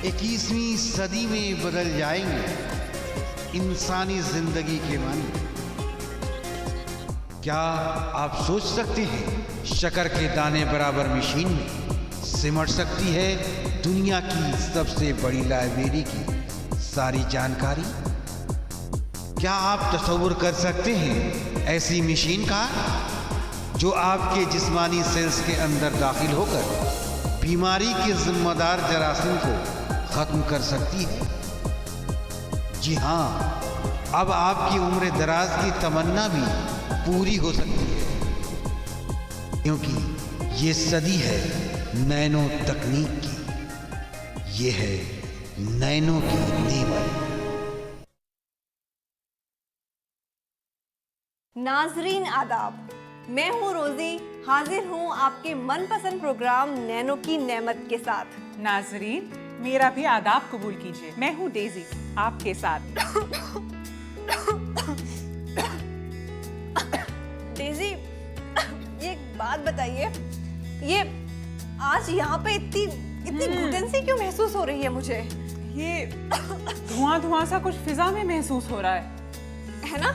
21वीं सदी में बदल जाएंगे इंसानी जिंदगी के मन। क्या आप सोच सकते हैं शक्कर के दाने बराबर मशीन में सिमट सकती है दुनिया की सबसे बड़ी लाइब्रेरी की सारी जानकारी? क्या आप तसव्वुर कर सकते हैं ऐसी मशीन का जो आपके जिस्मानी सेल्स के अंदर दाखिल होकर बीमारी के जिम्मेदार जरासीम को खत्म कर सकती है? जी हाँ, अब आपकी उम्र दराज की तमन्ना भी पूरी हो सकती है, क्योंकि ये सदी है नैनो तकनीक की। ये है नैनो की नेमत। नाजरीन आदाब, मैं हूँ रोजी, हाजिर हूँ आपके मनपसंद प्रोग्राम नैनो की नेमत के साथ। नाजरीन, मेरा भी आदाब कबूल कीजिए। मैं हूँ डेजी, आपके साथ। डेजी, ये एक बात बताइए, ये आज यहाँ पे इतनी घुटन सी क्यों महसूस हो रही है मुझे? ये धुआं सा कुछ फिजा में महसूस हो रहा है ना?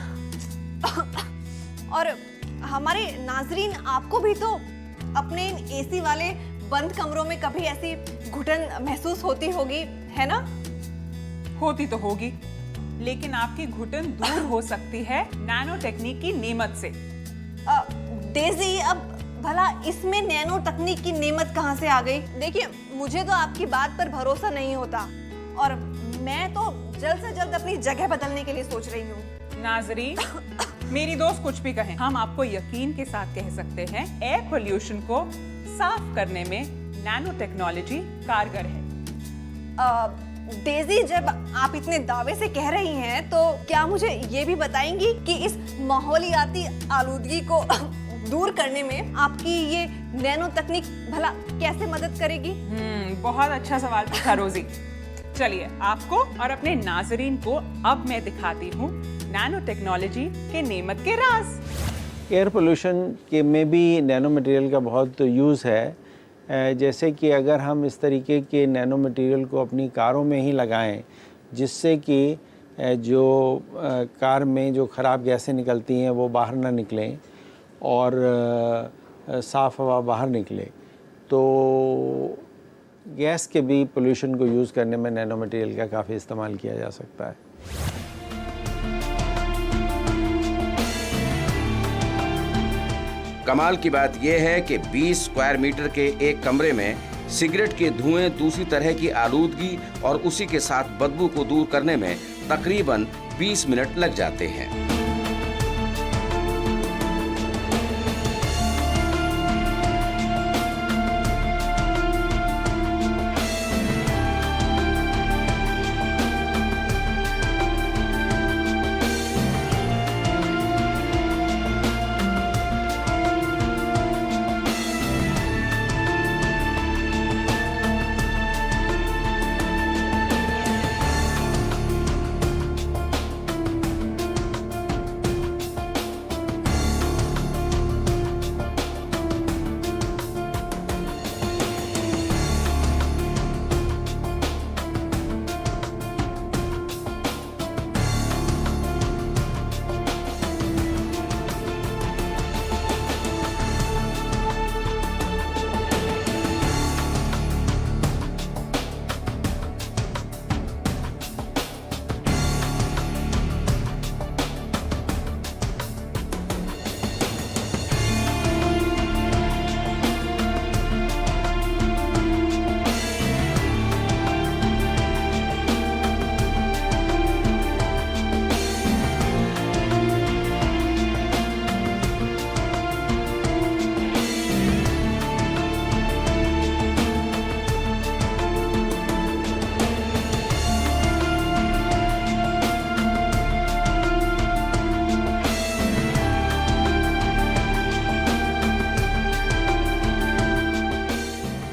और हमारे नाजरीन, आपको भी तो अपने इन एसी वाले बंद कमरों में कभी ऐसी घुटन महसूस होती होगी, है ना? होती तो होगी, लेकिन आपकी घुटन दूर हो सकती है नैनो टेक्निक की नेमत से। डेजी, अब भला इसमें नैनो तकनीक की नेमत कहाँ से आ गई? देखिए, मुझे तो आपकी बात पर भरोसा नहीं होता और मैं तो जल्द से जल्द अपनी जगह बदलने के लिए सोच रही हूँ। नाजरीन, मेरी दोस्त कुछ भी कहें, हम आपको यकीन के साथ कह सकते हैं एयर पोल्यूशन को साफ करने में नैनो टेक्नोलॉजी कारगर है। डेजी, जब आप इतने दावे से कह रही हैं, तो क्या मुझे ये भी बताएंगी कि इस माहौलियाती आलूदगी को दूर करने में आपकी ये नैनो तकनीक भला कैसे मदद करेगी? बहुत अच्छा सवाल पूछा रोजी। चलिए, आपको और अपने नाजरीन को अब मैं दिखाती हूँ नैनो टेक्नोलॉजी के नेमत के राज। एयर पोल्यूशन के में भी नैनो मटेरियल का बहुत यूज़ है। जैसे कि अगर हम इस तरीके के नैनो मटेरियल को अपनी कारों में ही लगाएं, जिससे कि जो कार में जो ख़राब गैसें निकलती हैं वो बाहर ना निकलें और साफ़ हवा बाहर निकले, तो गैस के भी पोल्यूशन को यूज़ करने में नैनो मटेरियल का काफ़ी इस्तेमाल किया जा सकता है। कमाल की बात यह है कि 20 स्क्वायर मीटर के एक कमरे में सिगरेट के धुएं, दूसरी तरह की आलूदगी और उसी के साथ बदबू को दूर करने में तकरीबन 20 मिनट लग जाते हैं।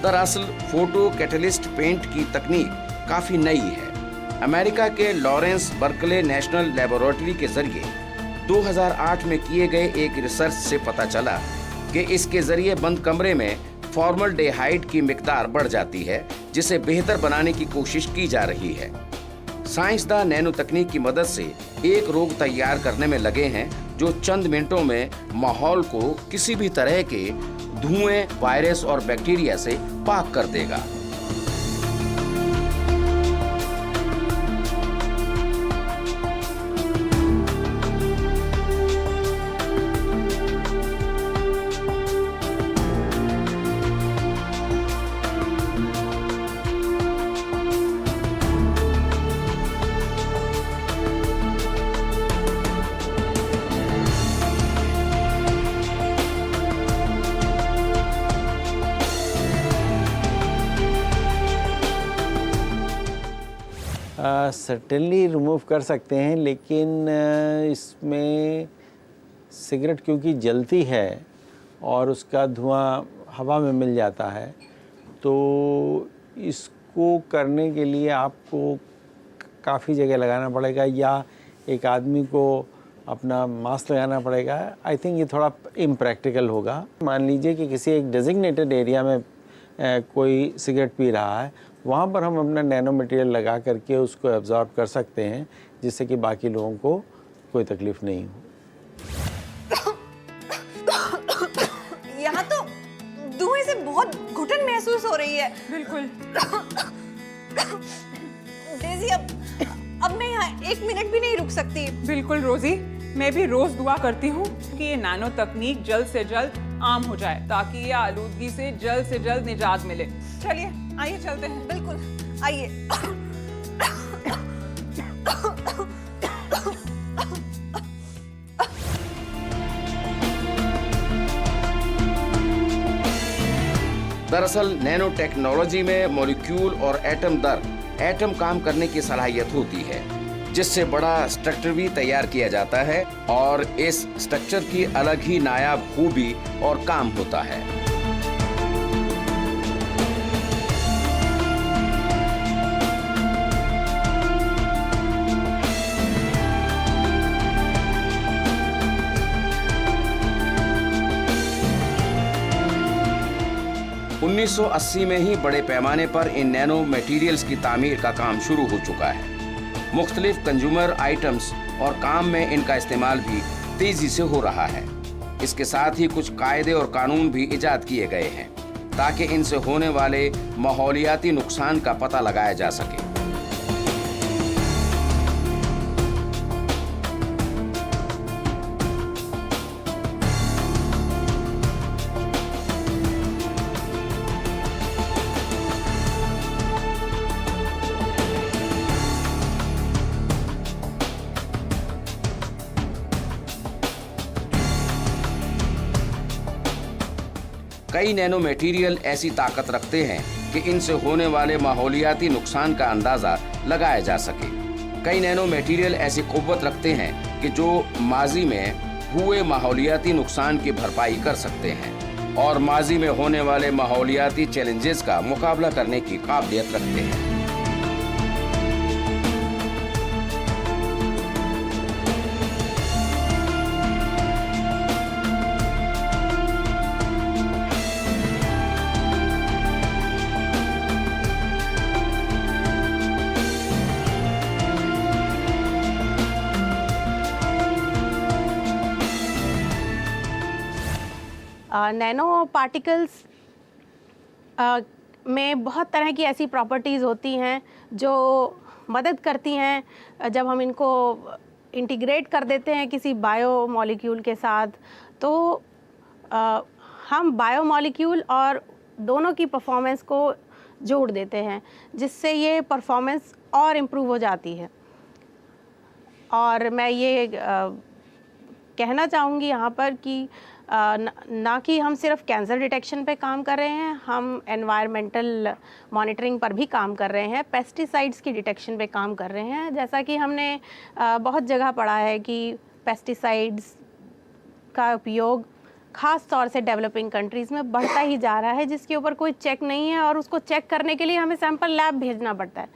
दरअसल फोटो कैटलिस्ट पेंट की तकनीक काफी नई है। अमेरिका के लॉरेंस बर्कले नेशनल लेबोरेटरी के जरिए 2008 में किए गए एक रिसर्च से पता चला कि इसके जरिए बंद कमरे में फॉर्मल्डेहाइड की मिकदार बढ़ जाती है, जिसे बेहतर बनाने की कोशिश की जा रही है। साइंसदान नैनो तकनीक की मदद से एक रोग तैयार करने में लगे हैं जो चंद मिनटों में माहौल को किसी भी तरह के धुएं, वायरस और बैक्टीरिया से पाक कर देगा। सर्टेनली रिमूव कर सकते हैं, लेकिन इसमें सिगरेट क्योंकि जलती है और उसका धुआं हवा में मिल जाता है, तो इसको करने के लिए आपको काफ़ी जगह लगाना पड़ेगा या एक आदमी को अपना मास्क लगाना पड़ेगा। आई थिंक ये थोड़ा इम्प्रैक्टिकल होगा। मान लीजिए कि किसी एक डेजिग्नेटेड एरिया में कोई सिगरेट पी रहा है, वहाँ पर हम अपना नैनो मटेरियल लगा करके उसको एब्जॉर्ब कर सकते हैं, जिससे कि बाकी लोगों को कोई तकलीफ नहीं हो। यहाँ तो धुएं से बहुत घुटन महसूस हो रही है। बिल्कुल। डेज़ी, अब मैं यहाँ 1 मिनट भी नहीं रुक सकती। बिल्कुल रोजी, मैं भी रोज दुआ करती हूँ कि ये नैनो तकनीक जल्द से जल्द आम हो जाए ताकि ये आलूदगी से जल्द निजात मिले। चलिए आइए चलते हैं। बिल्कुल, आइए। दरअसल नैनो टेक्नोलॉजी में मॉलिक्यूल और एटम दर एटम काम करने की सलाहियत होती है, जिससे बड़ा स्ट्रक्चर भी तैयार किया जाता है और इस स्ट्रक्चर की अलग ही नायाब खूबी और काम होता है। उन्नीस 1980 में ही बड़े पैमाने पर इन नैनो मटेरियल्स की तामीर का काम शुरू हो चुका है। मुख्तलिफ कंज्यूमर आइटम्स और काम में इनका इस्तेमाल भी तेजी से हो रहा है। इसके साथ ही कुछ कायदे और कानून भी इजाद किए गए हैं ताकि इनसे होने वाले माहौलियाती नुकसान का पता लगाया जा सके। कई नैनो मटेरियल ऐसी ताकत रखते हैं कि इनसे होने वाले माहौलियाती नुकसान का अंदाजा लगाया जा सके। कई नैनो मटेरियल ऐसी कुव्वत रखते हैं कि जो माजी में हुए माहौलियाती नुकसान की भरपाई कर सकते हैं और माजी में होने वाले माहौलियाती चैलेंजेस का मुकाबला करने की काबिलियत रखते हैं। नैनो पार्टिकल्स में बहुत तरह की ऐसी प्रॉपर्टीज़ होती हैं जो मदद करती हैं जब हम इनको इंटीग्रेट कर देते हैं किसी बायो मॉलिक्यूल के साथ, तो हम बायो मॉलिक्यूल और दोनों की परफॉर्मेंस को जोड़ देते हैं, जिससे ये परफॉर्मेंस और इम्प्रूव हो जाती है। और मैं ये कहना चाहूँगी यहाँ पर कि ना कि हम सिर्फ कैंसर डिटेक्शन पे काम कर रहे हैं, हम एनवायरमेंटल मॉनिटरिंग पर भी काम कर रहे हैं, पेस्टिसाइड्स की डिटेक्शन पे काम कर रहे हैं। जैसा कि हमने बहुत जगह पढ़ा है कि पेस्टिसाइड्स का उपयोग ख़ास तौर से डेवलपिंग कंट्रीज़ में बढ़ता ही जा रहा है, जिसके ऊपर कोई चेक नहीं है और उसको चेक करने के लिए हमें सैंपल लैब भेजना पड़ता है।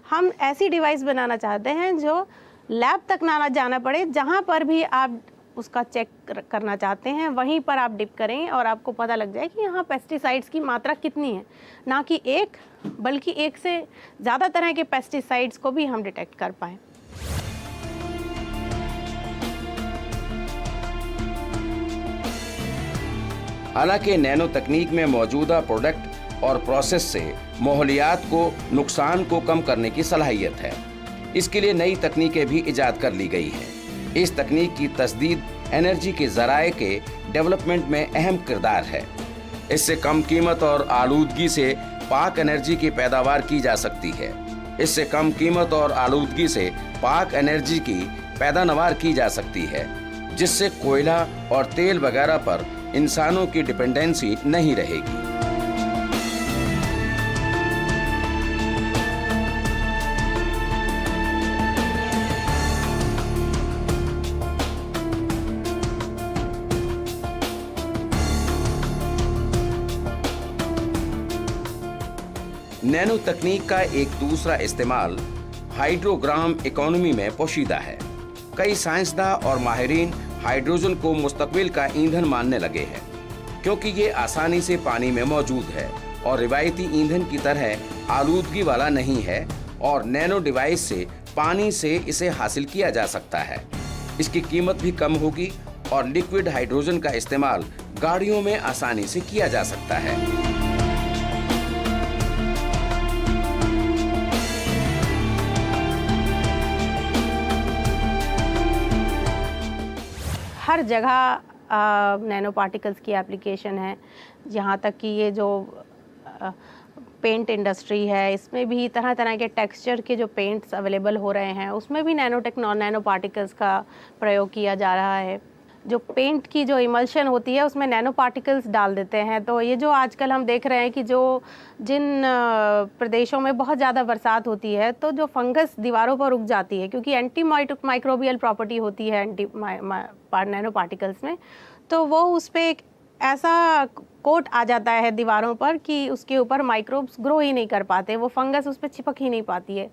हम ऐसी डिवाइस बनाना चाहते हैं जो लैब तक ना जाना पड़े, जहाँ पर भी आप उसका चेक करना चाहते हैं, वहीं पर आप डिप करें और आपको पता लग जाए कि यहाँ पेस्टिसाइड्स की मात्रा कितनी है। ना कि एक, बल्कि एक से ज़्यादा तरह के पेस्टिसाइड्स को भी हम डिटेक्ट कर पाएँ। हालांकि नैनो तकनीक में मौजूदा प्रोडक्ट और प्रोसेस से माहौलियात को नुकसान को कम करने की सलाहियत है। इसके लिए नई तकनीकें भी इजाद कर ली गई हैं। इस तकनीक की तस्दीद एनर्जी के ज़राए के डेवलपमेंट में अहम किरदार है। इससे कम कीमत और आलूदगी से पाक एनर्जी की पैदावार की जा सकती है। इससे कम कीमत और आलूदगी से पाक एनर्जी की पैदावार की जा सकती है, जिससे कोयला और तेल वगैरह पर इंसानों की डिपेंडेंसी नहीं रहेगी। नैनो तकनीक का एक दूसरा इस्तेमाल हाइड्रोग्राम इकोनॉमी में पोशीदा है। कई साइंसदां और माहिरीन हाइड्रोजन को मुस्तकबिल का ईंधन मानने लगे हैं, क्योंकि ये आसानी से पानी में मौजूद है और रिवायती ईंधन की तरह आलूदगी वाला नहीं है, और नैनो डिवाइस से पानी से इसे हासिल किया जा सकता है। इसकी कीमत भी कम होगी और लिक्विड हाइड्रोजन का इस्तेमाल गाड़ियों में आसानी से किया जा सकता है। हर जगह नैनो पार्टिकल्स की एप्लीकेशन है। यहाँ तक कि ये जो पेंट इंडस्ट्री है, इसमें भी तरह तरह के टेक्सचर के जो पेंट्स अवेलेबल हो रहे हैं, उसमें भी नैनो पार्टिकल्स का प्रयोग किया जा रहा है। जो पेंट की जो इमल्शन होती है उसमें नैनो पार्टिकल्स डाल देते हैं। तो ये जो आजकल हम देख रहे हैं कि जिन प्रदेशों में बहुत ज़्यादा बरसात होती है तो जो फंगस दीवारों पर उग जाती है, क्योंकि एंटी माइक्रोबियल प्रॉपर्टी होती है नैनो पार्टिकल्स में, तो वो उस पर एक ऐसा कोट आ जाता है दीवारों पर कि उसके ऊपर माइक्रोब्स ग्रो ही नहीं कर पाते, वो फंगस उस पर चिपक ही नहीं पाती है।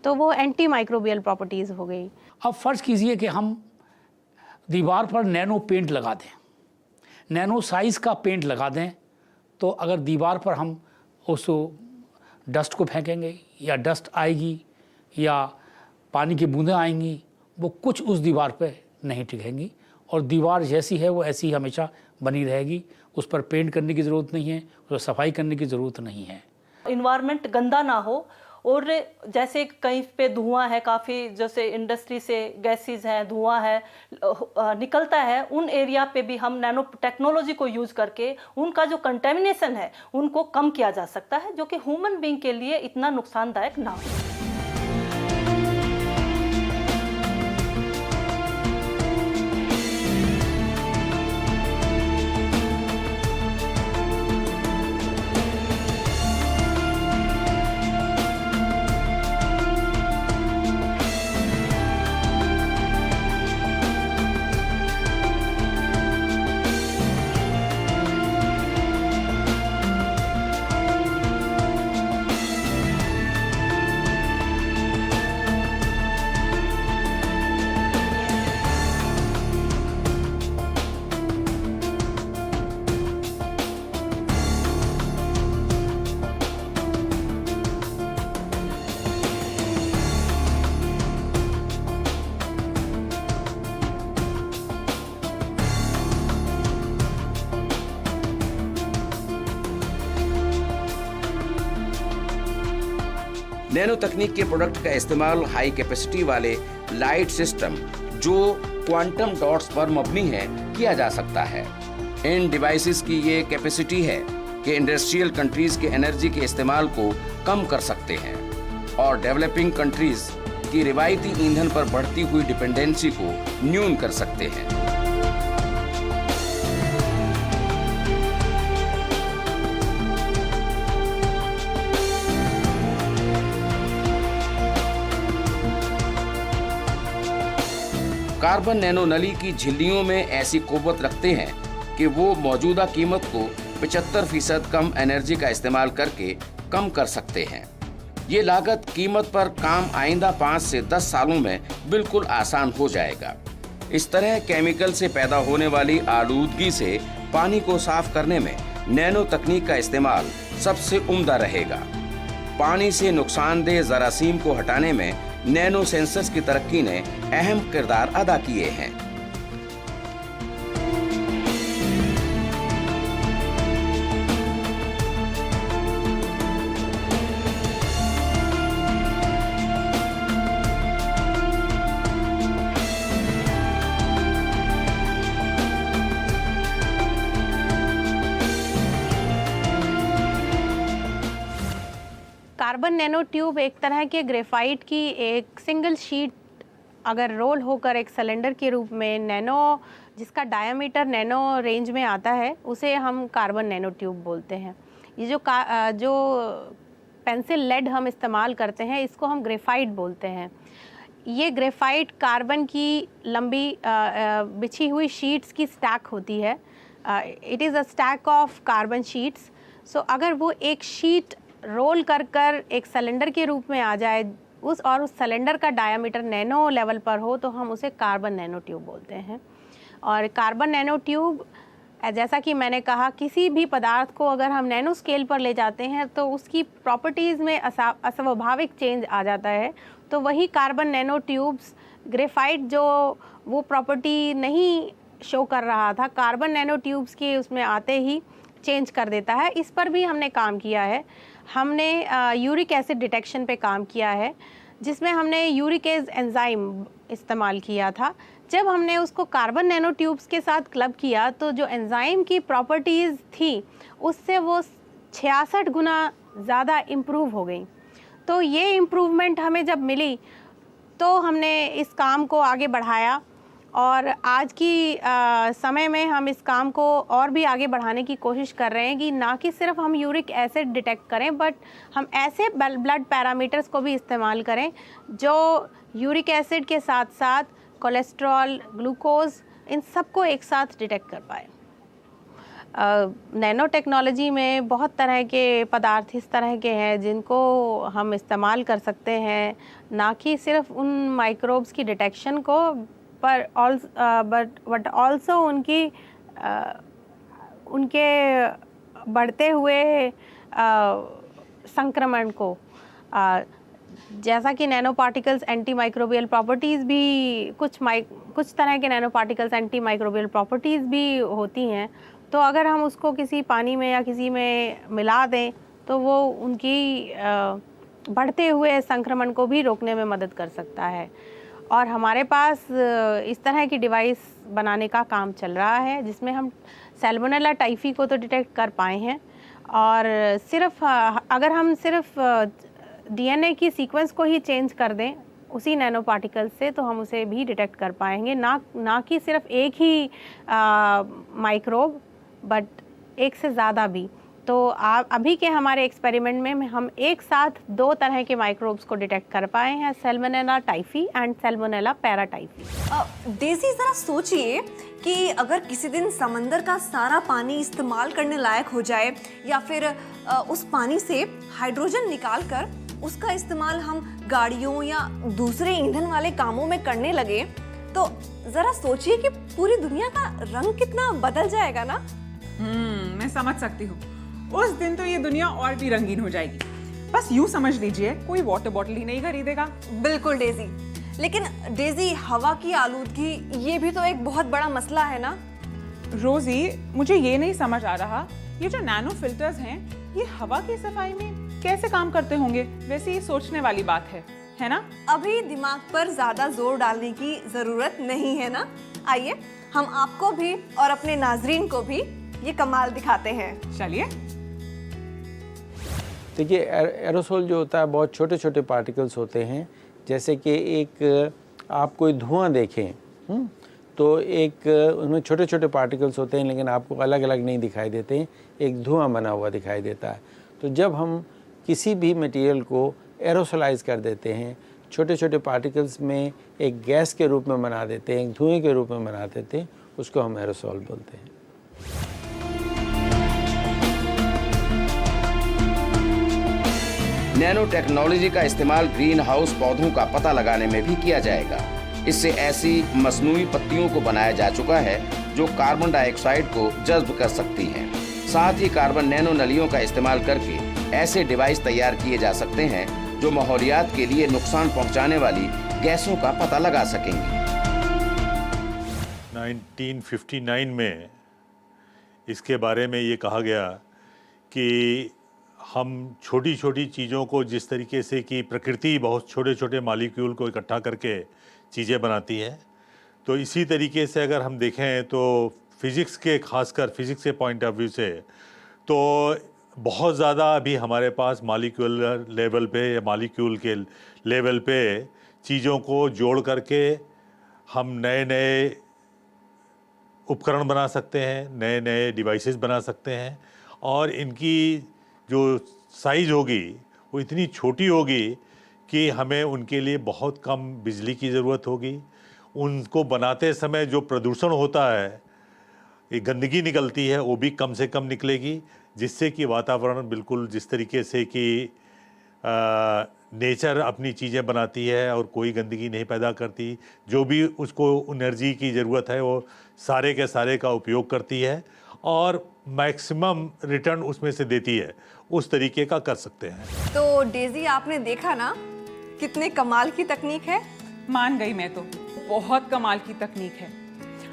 तो वो एंटी माइक्रोबियल प्रॉपर्टीज़ हो गई। अब फ़र्ज़ कीजिए कि हम दीवार पर नैनो पेंट लगा दें, नैनो साइज़ का पेंट लगा दें, तो अगर दीवार पर हम उस डस्ट को फेंकेंगे या डस्ट आएगी या पानी की बूंदें आएंगी, वो कुछ उस दीवार पे नहीं टिकेंगी और दीवार जैसी है वो ऐसी हमेशा बनी रहेगी। उस पर पेंट करने की ज़रूरत नहीं है, उस पर सफाई करने की ज़रूरत नहीं है। इन्वायरमेंट गंदा ना हो, और जैसे कहीं पे धुआं है, काफ़ी जैसे इंडस्ट्री से गैसेस हैं, धुआं है निकलता है, उन एरिया पे भी हम नैनो टेक्नोलॉजी को यूज़ करके उनका जो कंटेमिनेशन है उनको कम किया जा सकता है, जो कि ह्यूमन बीइंग के लिए इतना नुकसानदायक ना हो। नैनो तकनीक के प्रोडक्ट का इस्तेमाल हाई कैपेसिटी वाले लाइट सिस्टम जो क्वांटम डॉट्स पर मबनी है किया जा सकता है। इन डिवाइसेस की ये कैपेसिटी है कि इंडस्ट्रियल कंट्रीज के एनर्जी के इस्तेमाल को कम कर सकते हैं और डेवलपिंग कंट्रीज की रिवायती ईंधन पर बढ़ती हुई डिपेंडेंसी को न्यून कर सकते हैं। कार्बन नैनो नली की झिल्लियों में ऐसी कुव्वत रखते हैं कि वो मौजूदा कीमत को 75% कम एनर्जी का इस्तेमाल करके कम कर सकते हैं। ये लागत कीमत पर काम आइंदा 5 से 10 सालों में बिल्कुल आसान हो जाएगा। इस तरह केमिकल से पैदा होने वाली आलूदगी से पानी को साफ करने में नैनो तकनीक का इस्तेमाल सबसे उम्दा रहेगा। पानी से नुकसानदेह जरासीम को हटाने में नैनो सेंसर्स की तरक्की ने अहम किरदार अदा किए हैं। कार्बन नैनो ट्यूब एक तरह के ग्रेफाइट की एक सिंगल शीट अगर रोल होकर एक सिलेंडर के रूप में नैनो, जिसका डायमीटर नैनो रेंज में आता है, उसे हम कार्बन नैनो ट्यूब बोलते हैं। ये जो पेंसिल लेड हम इस्तेमाल करते हैं, इसको हम ग्रेफाइट बोलते हैं। ये ग्रेफाइट कार्बन की लंबी बिछी हुई शीट्स की स्टैक होती है। It is a stack of carbon sheets. So अगर वो एक शीट रोल कर एक सिलेंडर के रूप में आ जाए उस सिलेंडर का डायामीटर नैनो लेवल पर हो, तो हम उसे कार्बन नैनो ट्यूब बोलते हैं। और कार्बन नैनो ट्यूब, जैसा कि मैंने कहा, किसी भी पदार्थ को अगर हम नैनो स्केल पर ले जाते हैं तो उसकी प्रॉपर्टीज़ में अस्वाभाविक चेंज आ जाता है। तो वही कार्बन नैनो ट्यूब्स, ग्रेफाइट जो वो प्रॉपर्टी नहीं शो कर रहा था, कार्बन नैनो ट्यूब्स के उसमें आते ही चेंज कर देता है। इस पर भी हमने काम किया है। हमने यूरिक एसिड डिटेक्शन पे काम किया है, जिसमें हमने यूरिकेज एंजाइम इस्तेमाल किया था। जब हमने उसको कार्बन नैनो ट्यूब्स के साथ क्लब किया तो जो एंजाइम की प्रॉपर्टीज़ थी उससे वो 66 गुना ज़्यादा इम्प्रूव हो गई। तो ये इम्प्रूवमेंट हमें जब मिली तो हमने इस काम को आगे बढ़ाया और आज की समय में हम इस काम को और भी आगे बढ़ाने की कोशिश कर रहे हैं कि ना कि सिर्फ हम यूरिक एसिड डिटेक्ट करें, बट हम ऐसे ब्लड पैरामीटर्स को भी इस्तेमाल करें जो यूरिक एसिड के साथ साथ कोलेस्ट्रॉल, ग्लूकोज, इन सबको एक साथ डिटेक्ट कर पाए। नैनो टेक्नोलॉजी में बहुत तरह के पदार्थ इस तरह के हैं जिनको हम इस्तेमाल कर सकते हैं, ना कि सिर्फ उन माइक्रोब्स की डिटेक्शन को, पर बट ऑल्सो उनके बढ़ते हुए संक्रमण को। जैसा कि nano particles anti microbial properties भी, कुछ तरह के nano particles anti microbial properties भी होती हैं। तो अगर हम उसको किसी पानी में या किसी में मिला दें तो वो उनकी बढ़ते हुए संक्रमण को भी रोकने में मदद कर सकता है। और हमारे पास इस तरह की डिवाइस बनाने का काम चल रहा है जिसमें हम सैल्मोनेला टाइफी को तो डिटेक्ट कर पाए हैं, और अगर हम सिर्फ डीएनए की सीक्वेंस को ही चेंज कर दें उसी नैनो पार्टिकल से, तो हम उसे भी डिटेक्ट कर पाएंगे, ना कि सिर्फ एक ही माइक्रोब, बट एक से ज़्यादा भी। तो अभी के हमारे एक्सपेरिमेंट में हम एक साथ 2 तरह के माइक्रोब्स को डिटेक्ट कर पाए हैं, Salmonella typhi and Salmonella paratyphi. Daisy, ज़रा सोचिए कि अगर किसी दिन समंदर का सारा पानी इस्तेमाल करने लायक हो जाए, या फिर उस पानी से हाइड्रोजन निकाल कर उसका इस्तेमाल हम गाड़ियों या दूसरे ईंधन वाले कामों में करने लगे, तो ज़रा सोचिए कि पूरी दुनिया का रंग कितना बदल जाएगा ना। मैं समझ सकती हूँ। उस दिन तो ये दुनिया और भी रंगीन हो जाएगी। बस यूं समझ लीजिए, कोई वाटर बॉटल ही नहीं खरीदेगा। बिल्कुल डेज़ी, लेकिन डेज़ी, हवा की आलूदगी ये भी तो एक बहुत बड़ा मसला है ना। रोजी, मुझे ये नहीं समझ आ रहा, ये जो नैनो फिल्टर्स हैं, ये हवा की सफाई में कैसे काम करते होंगे? वैसे ये सोचने वाली बात है ना? अभी दिमाग पर ज्यादा जोर डालने की जरूरत नहीं है ना। आइए हम आपको भी और अपने नाजरीन को भी ये कमाल दिखाते हैं। चलिए। देखिए, एरोसोल जो होता है बहुत छोटे छोटे पार्टिकल्स होते हैं। जैसे कि एक आप कोई धुआं देखें तो एक उनमें छोटे छोटे पार्टिकल्स होते हैं, लेकिन आपको अलग अलग नहीं दिखाई देते हैं, एक धुआं बना हुआ दिखाई देता है। तो जब हम किसी भी मटेरियल को एरोसोलाइज कर देते हैं, छोटे छोटे पार्टिकल्स में एक गैस के रूप में बना देते हैं, एक धुएँ के रूप में बना देते हैं, उसको हम एरोसोल बोलते हैं। नैनो टेक्नोलॉजी का इस्तेमाल ग्रीन हाउस पौधों का पता लगाने में भी किया जाएगा। इससे ऐसी मसनूई पत्तियों को बनाया जा चुका है जो कार्बन डाइऑक्साइड को जज्ब कर सकती हैं। साथ ही कार्बन नैनो नलियों का इस्तेमाल करके ऐसे डिवाइस तैयार किए जा सकते हैं जो माहौलियात के लिए नुकसान पहुंचाने वाली गैसों का पता लगा सकेंगे। 1959 में इसके बारे में ये कहा गया कि हम छोटी छोटी चीज़ों को, जिस तरीके से कि प्रकृति बहुत छोटे छोटे मॉलिक्यूल को इकट्ठा करके चीज़ें बनाती है, तो इसी तरीके से अगर हम देखें तो फिज़िक्स के, खासकर फिज़िक्स के पॉइंट ऑफ व्यू से, तो बहुत ज़्यादा अभी हमारे पास मॉलिक्यूलर लेवल पे या मॉलिक्यूल के लेवल पे चीज़ों को जोड़ करके हम नए नए उपकरण बना सकते हैं, नए नए डिवाइसेस बना सकते हैं, और इनकी जो साइज़ होगी वो इतनी छोटी होगी कि हमें उनके लिए बहुत कम बिजली की ज़रूरत होगी। उनको बनाते समय जो प्रदूषण होता है, ये गंदगी निकलती है, वो भी कम से कम निकलेगी, जिससे कि वातावरण बिल्कुल जिस तरीके से कि नेचर अपनी चीज़ें बनाती है और कोई गंदगी नहीं पैदा करती, जो भी उसको एनर्जी की ज़रूरत है वो सारे के सारे का उपयोग करती है और मैक्सिमम रिटर्न उसमें से देती है, उस तरीके का कर सकते हैं। तो डेजी, आपने देखा ना कितने कमाल की तकनीक है। मान गई मैं तो, बहुत कमाल की तकनीक है।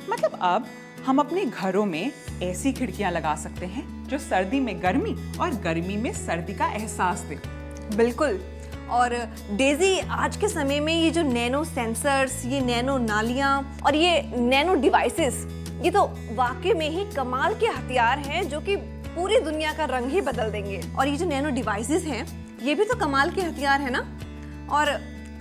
मतलब अब हम अपने घरों में ऐसी खिड़कियां लगा सकते हैं जो सर्दी में गर्मी और गर्मी में सर्दी का एहसास दे। बिल्कुल। और डेजी, आज के समय में ये जो नैनो सेंसर्स, ये नैनो नालियाँ और ये नैनो डिवाइसेस, ये तो वाकई में ही कमाल के हथियार हैं जो कि पूरी दुनिया का रंग ही बदल देंगे। और ये जो नैनो डिवाइसेस हैं, ये भी तो कमाल के हथियार है ना। और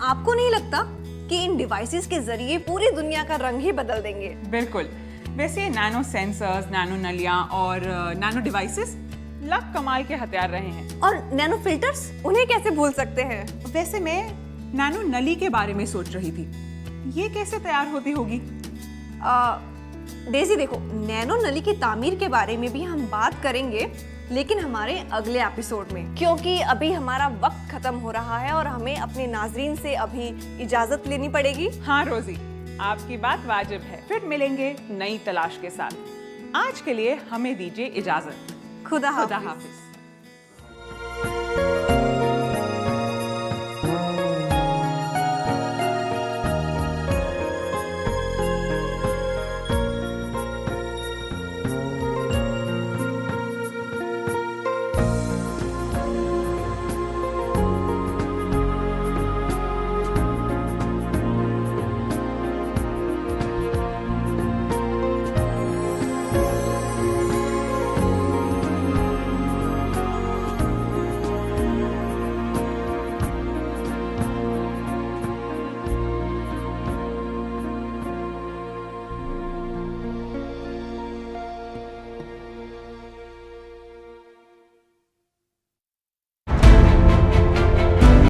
आपको नहीं लगता कि इन डिवाइसेस के जरिए पूरी दुनिया का रंग ही बदल देंगे? बिल्कुल। वैसे नैनो सेंसर्स, नैनो नलियाँ और नैनो डिवाइसेस लग कमाल के हथियार रहे हैं। और नैनो फिल्टर्स, उन्हें कैसे भूल सकते हैं? वैसे मैं नैनो नली के बारे में सोच रही थी, ये कैसे तैयार होती होगी? डेजी देखो, नैनो नली की तामीर के बारे में भी हम बात करेंगे, लेकिन हमारे अगले एपिसोड में, क्योंकि अभी हमारा वक्त खत्म हो रहा है और हमें अपने नाजरीन से अभी इजाजत लेनी पड़ेगी। हाँ रोजी, आपकी बात वाजिब है। फिर मिलेंगे नई तलाश के साथ। आज के लिए हमें दीजिए इजाजत। खुदा खुदा हाफिज। हाफिज।